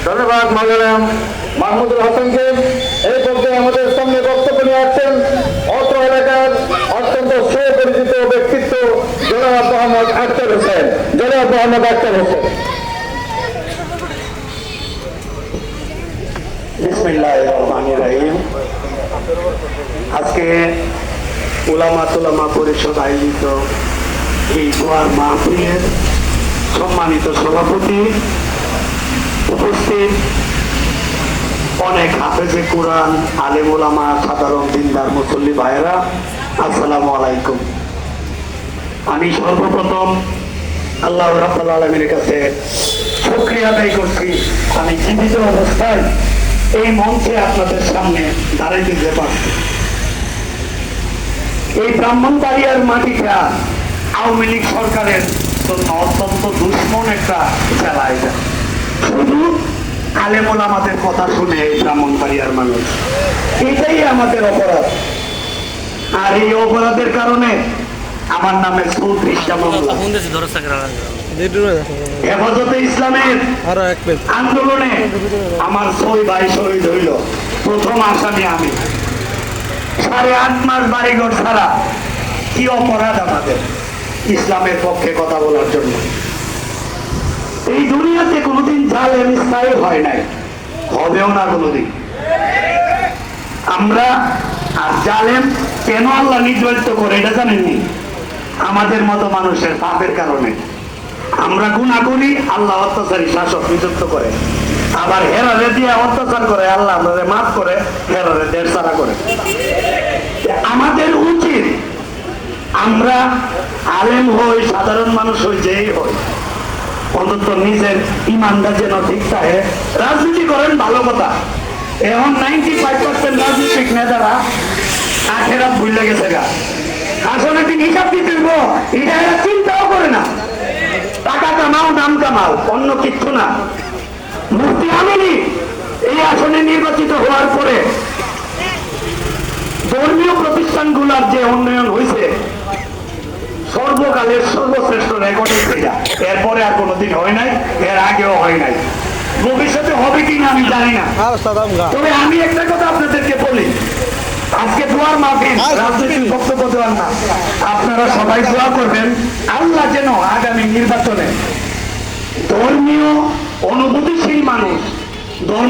ধন্যবাদ মাওলানা মাহমুদুল হাসানকে। এই পর্যায়ে আমাদের সামনে বক্তব্য নিয়ে আসছেন অত্র এলাকার অত্যন্ত সুপরিচিত ব্যক্তিত্ব জনাব মোহাম্মদ আক্তার হোসেন। জনাব মোহাম্মদ আক্তার হোসেন। বিসমিল্লাহির রহমানির রহিম। আজকে উলামা তুলামা পরিষদ আয়োজিত এই দোয়ার মাহফিলের সম্মানিত সভাপতি, উপস্থিত অনেক হাফেজে কোরআন, আলেম ওলামা, সাধারণ দিনদার মুসল্লি ভাইয়েরা, আসসালামু আলাইকুম। আমি সর্বপ্রথম আল্লাহ রাব্বুল আলামিনের কাছে শুকরিয়া আদায় করছি আমি জীবিত অবস্থায় এই মঞ্চে আপনাদের সামনে দাঁড়াইতে যেতে পারছি। এই ব্রাহ্মণবাড়িয়ার মাটিটা আওয়ামী লীগ সরকারের জন্য অত্যন্ত দুশ্মন একটা জেলা। এটা শুধু আলেম ওলামাদের কথা শুনে এই ব্রাহ্মণবাড়িয়ার মানুষ, এটাই আমাদের অপরাধ। আর এই অপরাধের কারণে আমার নামে হেফাজতে ইসলামের আন্দোলনে আমার 6 ভাই শহীদ হইল। প্রথম আসামি আমি। 8.5 মাস বাড়িঘর ছাড়া। কি অপরাধ আমাদের ইসলামের পক্ষে কথা বলার জন্য? এই দুনিয়াতে কোনোদিন জালেম স্থায়ী হয় নাই, হবেও না কোনোদিন। আমরা আর জালেম কেন আল্লাহ নির্যাতিত করে এটা জানেননি? আমাদের মতো মানুষের পাপের কারণে। আমরা গুনাহ করি, আল্লাহ অত্যাচারী শাসক নিযুক্ত করে। আবার হেরারে দিয়ে অত্যাচার করে, আল্লাহ আমাদের মাফ করে, হেরারে দেড় ছাড়া করে। আমাদের উচিত আমরা আলেম হই, সাধারণ মানুষ হই, যেই হই, অন্তত নিজের ইমানটা যেন ঠিক থাকে। রাজনীতি করেন ভালো কথা, এখন 95% রাজনৈতিক নেতারা আখেরাত ভুলে গেছে গা। আসলে কি হিসাব দিতে এটা এরা চিন্তাও করে না। টাকা কামাও, নাম কামাও, অন্য কিচ্ছু না। মুফতি আমিনী এই আসনে নির্বাচিত হওয়ার পরে ধর্মীয় প্রতিষ্ঠানগুলোর যে উন্নয়ন হয়েছে সর্বকালের সর্বশ্রেষ্ঠ রেকর্ড এটা। এরপরে আর কোনোদিন হয় নাই, এর আগেও হয় নাই, ভবিষ্যতে হবে কিনা আমি জানি না। তবে আমি একটা কথা আপনাদেরকে বলি, আজকে দোয়ার মাহফিল, রাজনৈতিক বক্তব্য দেওয়ার না। আপনারা সবাই দোয়া করবেন আল্লাহ যেন আগামী নির্বাচনে ধর্মীয় অনুভূতিশীল মানুষ, ধর্ম